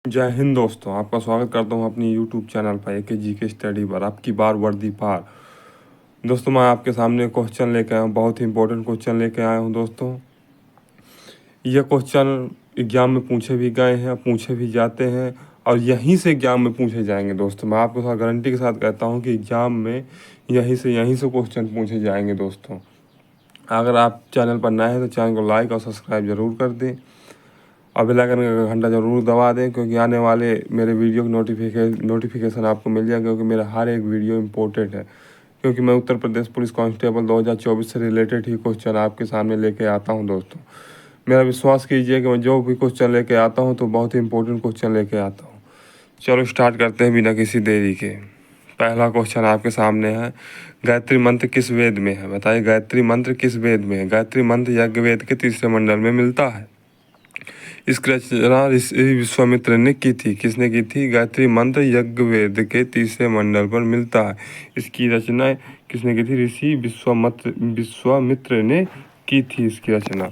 जय हिंद दोस्तों, आपका स्वागत करता हूं अपनी यूट्यूब चैनल पर एके जी के स्टडी पर। आपकी बार वर्दी पार। दोस्तों, मैं आपके सामने क्वेश्चन लेके आया हूँ, बहुत ही इंपॉर्टेंट क्वेश्चन लेके आया हूँ दोस्तों। यह क्वेश्चन एग्जाम में पूछे भी गए हैं, पूछे भी जाते हैं और यहीं से एग्जाम में पूछे जाएंगे दोस्तों। मैं आपको साथ गारंटी के साथ कहता हूँ कि एग्जाम में यहीं से क्वेश्चन पूछे जाएंगे दोस्तों। अगर आप चैनल पर नए हैं तो चैनल को लाइक और सब्सक्राइब ज़रूर कर दें और बेल आइकन का घंटा ज़रूर दबा दें, क्योंकि आने वाले मेरे वीडियो की नोटिफिकेशन आपको मिल जाएगा। क्योंकि मेरा हर एक वीडियो इम्पोर्टेंट है, क्योंकि मैं उत्तर प्रदेश पुलिस कांस्टेबल 2024 से रिलेटेड ही क्वेश्चन आपके सामने लेके आता हूं दोस्तों। मेरा विश्वास कीजिए कि मैं जो भी क्वेश्चन लेके आता हूं तो बहुत ही इंपॉर्टेंट क्वेश्चन लेके आता हूँ। चलो स्टार्ट करते हैं बिना किसी देरी के। पहला क्वेश्चन आपके सामने है, गायत्री मंत्र किस वेद में है? बताइए, गायत्री मंत्र किस वेद में है? गायत्री मंत्र यज्ञवेद के तीसरे मंडल में मिलता है। इसकी रचना ऋषि विश्वामित्र ने की थी। किसने की थी? गायत्री मंत्र यज्ञवेद के तीसरे मंडल पर मिलता है। इसकी रचना किसने की थी? ऋषि विश्वामित्र ने की थी इसकी रचना।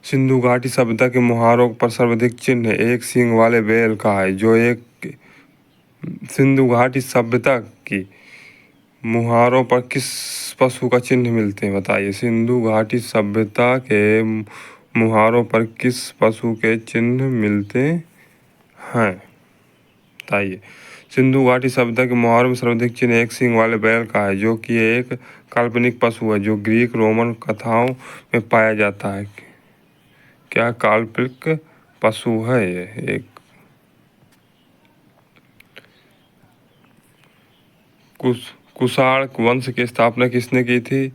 सिंधु घाटी सभ्यता के मुहारों पर सर्वाधिक चिन्ह एक सींग वाले बैल का है, जो एक सिंधु घाटी सभ्यता की मुहारों पर किस पशु का चिन्ह मिलते हैं? बताइए, सिंधु घाटी सभ्यता के मुहारों पर किस पशु के चिन्ह मिलते हैं? बताइए। सिंधु घाटी सभ्यता के मुहारों में सर्वाधिक चिन्ह एक सींग वाले बैल का है, जो कि एक काल्पनिक पशु है जो ग्रीक रोमन कथाओं में पाया जाता है। क्या काल्पनिक पशु है ये? एक कुषाण वंश की स्थापना किसने की थी?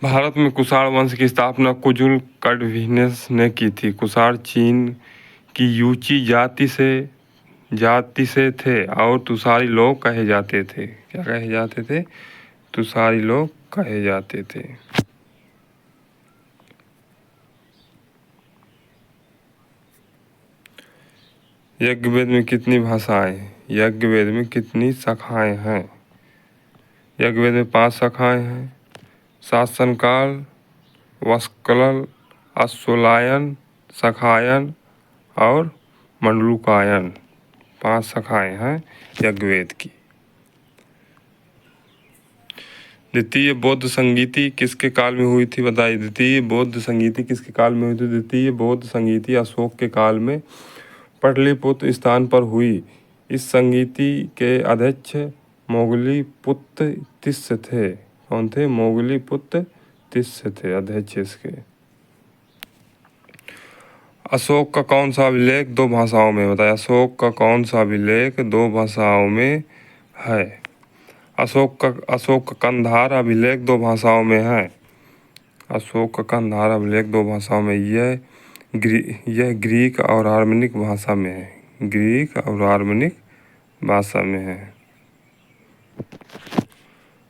भारत में कुषाण वंश की स्थापना कुजुल कड़विनेस ने की थी। कुषाण चीन की यूची जाति से थे और तुषारी लोग कहे जाते थे। क्या कहे जाते थे? तुषारी लोग कहे जाते थे। यज्ञवेद में कितनी भाषाएं? यज्ञवेद में कितनी शाखाएं हैं? यज्ञवेद में 5 शाखाएं हैं। शासनकाल, वस्कल, अश्वलायन, सखायन और मंडलूकायन। 5 शाखाएं हैं यज्ञवेद की। द्वितीय बौद्ध संगीति किसके काल में हुई थी? बताइए, द्वितीय बौद्ध संगीति किसके काल में हुई थी? द्वितीय बौद्ध संगीति अशोक के काल में पाटलिपुत्र स्थान पर हुई। इस संगीति के अध्यक्ष मोगलीपुत्र तिस्य थे। कौन थे? मोगलीपुत्र तिस्य थे अध्यक्ष इसके। अशोक का कौन सा अभिलेख 2 भाषाओं में? बताया, अशोक का कौन सा अभिलेख 2 भाषाओं में है? अशोक का कंधार अभिलेख 2 भाषाओं में है। अशोक का कंधार अभिलेख 2 भाषाओं में। यह ग्रीक और आर्मेनिक भाषा में है। ग्रीक और आर्मेनिक भाषा में है।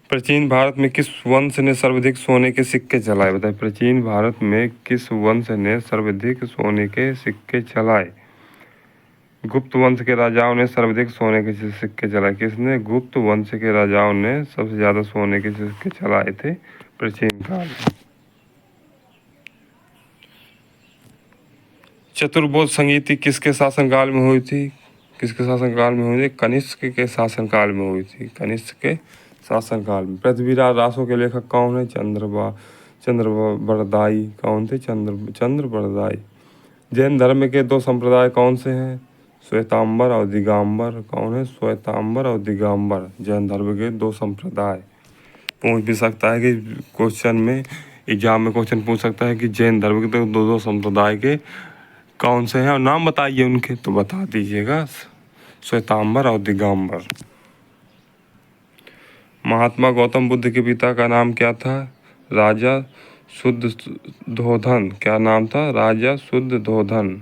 प्राचीन भारत में किस वंश ने सर्वाधिक सोने के सिक्के चलाए? बताए, प्राचीन भारत में किस वंश ने सर्वाधिक सोने के सिक्के चलाए? गुप्त वंश के राजाओं ने सर्वाधिक सोने के सिक्के चलाए। किसने? गुप्त वंश के राजाओं ने सबसे ज्यादा सोने के सिक्के चलाए थे प्राचीन काल में। चतुर्बोध संगीति किसके शासनकाल में हुई थी? किसके शासनकाल में हुई थी? कनिष्क के शासनकाल में हुई थी। कनिष्क के शासनकाल में। पृथ्वीराज रासो के लेखक कौन है? चंद्रबरदाई। कौन थे? चंद्रबरदाई। जैन धर्म के 2 संप्रदाय कौन से हैं? श्वेतांबर और दिगंबर। कौन है? श्वेतांबर और दिगंबर जैन धर्म के 2 संप्रदाय। पूछ भी सकता है कि क्वेश्चन में, एग्जाम में क्वेश्चन पूछ सकता है कि जैन धर्म के 2 संप्रदाय के कौन से हैं और नाम बताइए उनके, तो बता दीजिएगा, श्वेतांबर और दिगंबर। महात्मा गौतम बुद्ध के पिता का नाम क्या था? राजा शुद्धोधन। क्या नाम था? राजा शुद्धोधन।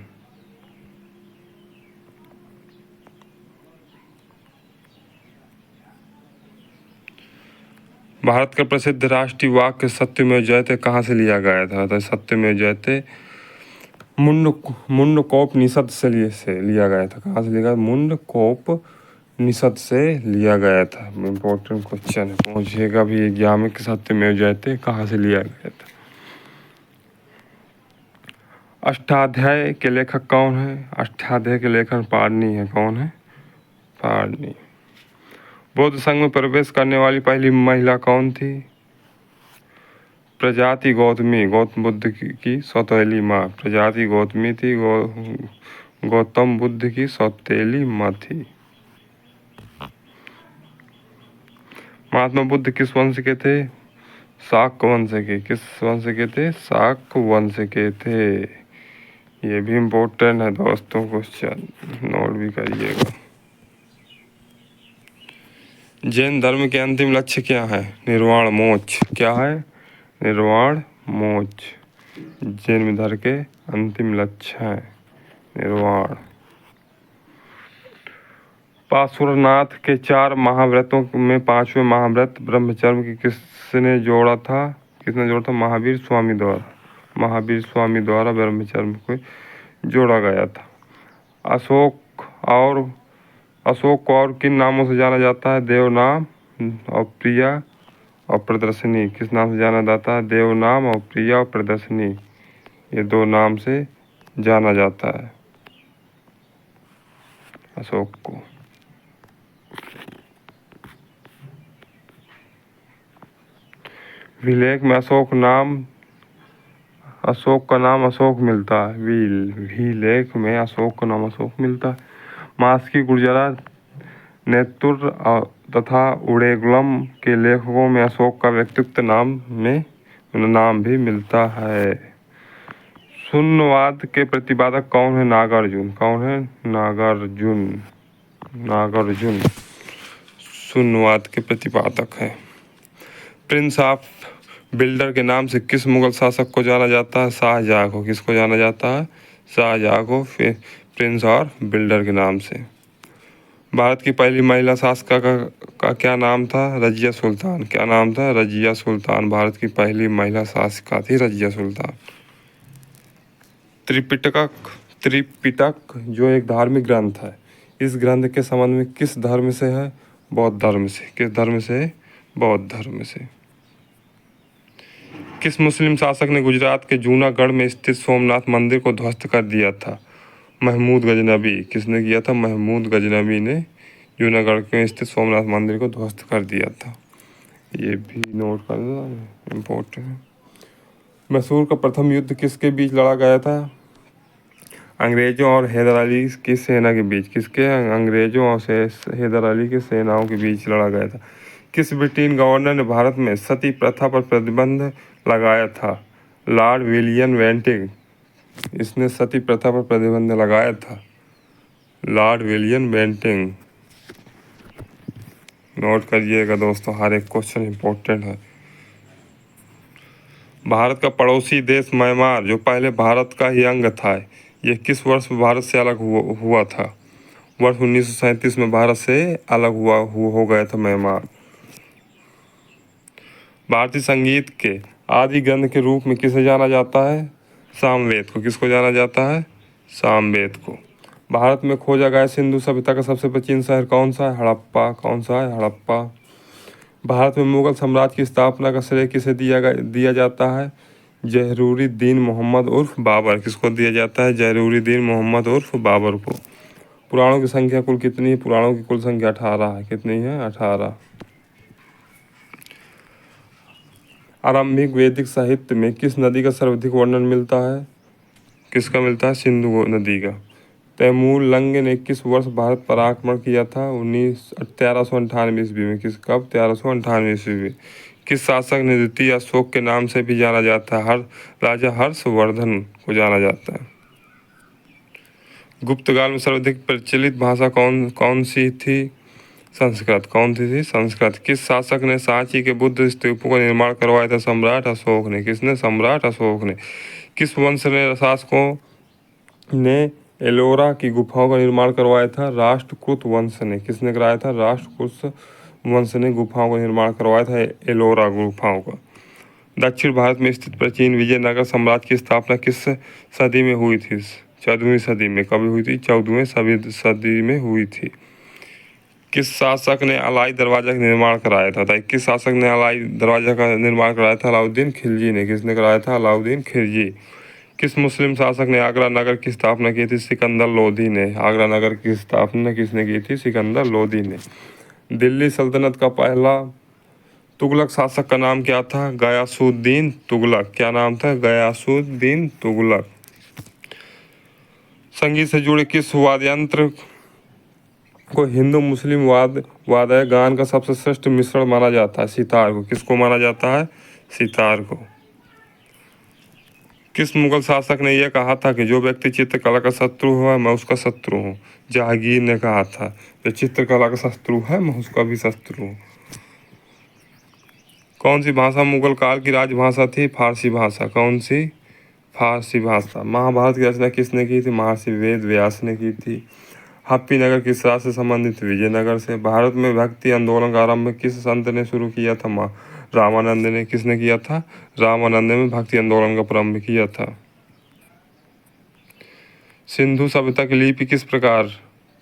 भारत का प्रसिद्ध राष्ट्रीय वाक्य सत्यमेव जयते कहाँ से लिया गया था? तो सत्यमेव जयते मुंडकोपनिषद से लिया गया था। कहाँ से लिया गया? मुंडकोपनिषद से लिया गया था। इम्पोर्टेंट क्वेश्चन है, पूछिएगा भी एग्जाम में कि सत्यमेव जयते कहाँ से लिया गया था। अष्टाध्याय के लेखक कौन है? अष्टाध्याय के लेखक पाणिनि है। कौन है? पाणिनि। बौद्ध संघ में प्रवेश करने वाली पहली महिला कौन थी? प्रजाति गौतमी, गौतम बुद्ध की सौतेली माँ। प्रजाति गौतमी थी, गौतम बुद्ध की सौतेली माँ थी। महात्मा बुद्ध किस वंश के थे? शाक वंश के। किस वंश के थे? शाक वंश के थे। ये भी इम्पोर्टेंट है दोस्तों, क्वेश्चन नोट भी करिएगा। जैन धर्म के अंतिम लक्ष्य क्या है? निर्वाण मोक्ष। क्या है? निर्वाण मोक्ष जैन धर्म के अंतिम लक्ष्य है, निर्वाण। पार्श्वनाथ के 4 महाव्रतों में 5वें महाव्रत ब्रह्मचर्य की किसने जोड़ा था? किसने जोड़ा था? महावीर स्वामी द्वारा। महावीर स्वामी द्वारा ब्रह्मचर्य को जोड़ा गया था। अशोक को और किन नामों से जाना जाता है? देवनाम और प्रिया और प्रदर्शनी। किस नाम से जाना जाता है? देवनाम और प्रिया और प्रदर्शनी, ये 2 नाम से जाना जाता है अशोक को। विलेख में अशोक का नाम अशोक मिलता है। विलेख में अशोक का नाम अशोक मिलता है। मास की गुर्जरा, नेतुर तथा उड़ेगुलम के लेखकों में अशोक का व्यक्तित्व नाम भी मिलता है। शून्यवाद के प्रतिपादक कौन है? नागार्जुन। कौन है? नागार्जुन शून्यवाद के प्रतिपादक है। प्रिंस ऑफ बिल्डर के नाम से किस मुगल शासक को जाना जाता है? शाहजहाँ को। किसको जाना जाता है? शाहजहाँ को प्रिंस ऑफ बिल्डर के नाम से। भारत की पहली महिला शासक का क्या नाम था? रजिया सुल्तान। क्या नाम था? रजिया सुल्तान। भारत की पहली महिला शासिका थी रजिया सुल्तान। त्रिपिटक जो एक धार्मिक ग्रंथ है, इस ग्रंथ के संबंध में किस धर्म से है? बौद्ध धर्म से। किस धर्म से? बौद्ध धर्म से। किस मुस्लिम शासक ने गुजरात के जूनागढ़ में स्थित सोमनाथ मंदिर को ध्वस्त कर दिया था? महमूद गजनबी। किसने किया था? महमूद गजनबी ने जूनागढ़ में स्थित सोमनाथ मंदिर को ध्वस्त कर दिया था। ये भी नोट करना इम्पोर्टेंट है। मैसूर का प्रथम युद्ध किसके बीच लड़ा गया था? अंग्रेजों और हैदर अली की सेना के बीच। किसके? अंग्रेजों और हैदर अली की सेनाओं के बीच लड़ा गया था। किस ब्रिटेन गवर्नर ने भारत में सती प्रथा पर प्रतिबंध लगाया था? Lord William Bentinck. इसने सती प्रथा पर प्रतिबंध लगाया था, लॉर्ड विलियम बेंटिंग। नोट करिएगा दोस्तों, हर एक क्वेश्चन इम्पोर्टेंट है। भारत का पड़ोसी देश म्यांमार, जो पहले भारत का ही अंग था, यह किस वर्ष भारत से अलग हुआ था? वर्ष 1937 में भारत से अलग हो गया था म्यांमार। भारतीय संगीत के आदि ग्रंथ के रूप में किसे जाना जाता है? सामवेद को। किसको जाना जाता है? सामवेद को। भारत में खोजा गया सिंधु सभ्यता का सबसे प्राचीन शहर कौन सा है? हड़प्पा। कौन सा है? हड़प्पा। भारत में मुगल साम्राज्य की स्थापना का श्रेय किसे दिया जाता है? जहरूद्दीन मोहम्मद उर्फ बाबर। किसको दिया जाता है? जहरूद्दीन मोहम्मद उर्फ बाबर को। पुराणों की संख्या कुल कितनी है? पुराणों की कुल संख्या 18 है। कितनी है? 18। आरंभिक वैदिक साहित्य में किस नदी का सर्वाधिक वर्णन मिलता है? किसका मिलता है? सिंधु नदी का। तैमूर लंग ने किस वर्ष भारत पर आक्रमण किया था? 1398 ईस्वी में। कब? 1398 ईस्वी में। किस शासक ने द्वितीय अशोक के नाम से भी जाना जाता है? राजा हर्षवर्धन को जाना जाता है। गुप्त काल में सर्वाधिक प्रचलित भाषा कौन सी थी? संस्कृत। कौन सी थी? संस्कृत। किस शासक ने सांची के बुद्ध स्तूपों का निर्माण करवाया था? सम्राट अशोक ने। किसने? सम्राट अशोक ने। किस वंश ने शासकों ने एलोरा की गुफाओं का निर्माण करवाया था? राष्ट्रकूट वंश ने। किसने कराया था? राष्ट्रकूट वंश ने गुफाओं का निर्माण करवाया था, एलोरा गुफाओं का। दक्षिण भारत में स्थित प्राचीन विजयनगर साम्राज्य की स्थापना किस सदी में हुई थी? 14वीं सदी में। कभी हुई थी? 14वीं सदी में हुई थी। किस शासक ने अलाई दरवाजा का निर्माण कराया था? किस शासक ने अलाई दरवाजा का निर्माण कराया था? अलाउद्दीन खिलजी ने। किसने कराया था? अलाउद्दीन खिलजी। किस मुस्लिम शासक ने आगरा नगर की स्थापना की थी? सिकंदर लोधी ने। आगरा नगर की स्थापना किसने की थी? सिकंदर लोधी ने। दिल्ली सल्तनत का पहला तुगलक शासक का नाम क्या था? गयासुद्दीन तुगलक। क्या नाम था? गयासुद्दीन तुगलक। संगीत से जुड़े किस वाद्य यंत्र को हिंदू मुस्लिम वादय गान का सबसे श्रेष्ठ मिश्रण माना जाता है? सितार को। किसको माना जाता है? सितार को। किस मुगल शासक ने यह कहा था कि जो व्यक्ति चित्रकला का शत्रु हुआ मैं उसका शत्रु हूँ? जहांगीर ने कहा था जो चित्रकला का शत्रु है मैं उसका भी शत्रु हूँ। कौन सी भाषा मुगल काल की राजभाषा थी? फारसी भाषा। कौन सी? फारसी भाषा। महाभारत की रचना किसने की थी? महर्षि वेद व्यास ने की थी। हम्पी नगर किस राज्य से संबंधित? विजयनगर से। भारत में भक्ति आंदोलन का आरंभ किस संत ने शुरू किया था? रामानंद ने। किसने किया था? रामानंद ने भक्ति आंदोलन का प्रारंभ किया था। सिंधु सभ्यता की लिपि किस प्रकार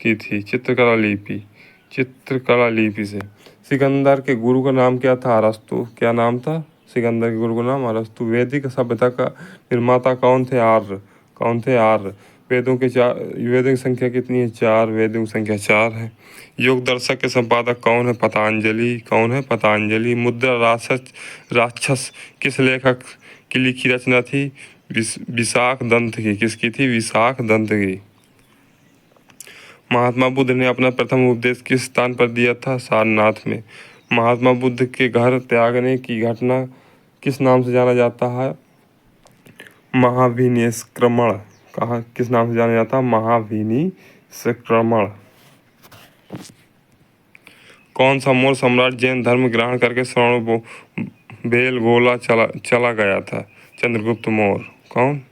की थी? चित्रकला लिपि। चित्रकला लिपि से। सिकंदर के गुरु का नाम क्या था? अरस्तु। क्या नाम था? सिकंदर के गुरु का नाम अरस्तु। वैदिक सभ्यता का निर्माता कौन थे? आर्य। कौन थे? आर्य। वेदों की संख्या कितनी है? 4। वेदों की संख्या 4 है। योग दर्शक के संपादक कौन है? पतंजलि। कौन है? पतंजलि। मुद्रा राक्षस किस लेखक की लिखी रचना थी? विशाख दंत की। किसकी थी? विशाख दंत की। महात्मा बुद्ध ने अपना प्रथम उपदेश किस स्थान पर दिया था? सारनाथ में। महात्मा बुद्ध के घर त्यागने की घटना किस नाम से जाना जाता है? महाविनिष्क्रमण। कहा किस नाम से जाना जाता है? महाविनिष्क्रमण। कौन सा मौर्य सम्राट जैन धर्म ग्रहण करके श्रवण बेलगोला चला गया था? चंद्रगुप्त मौर्य। कौन?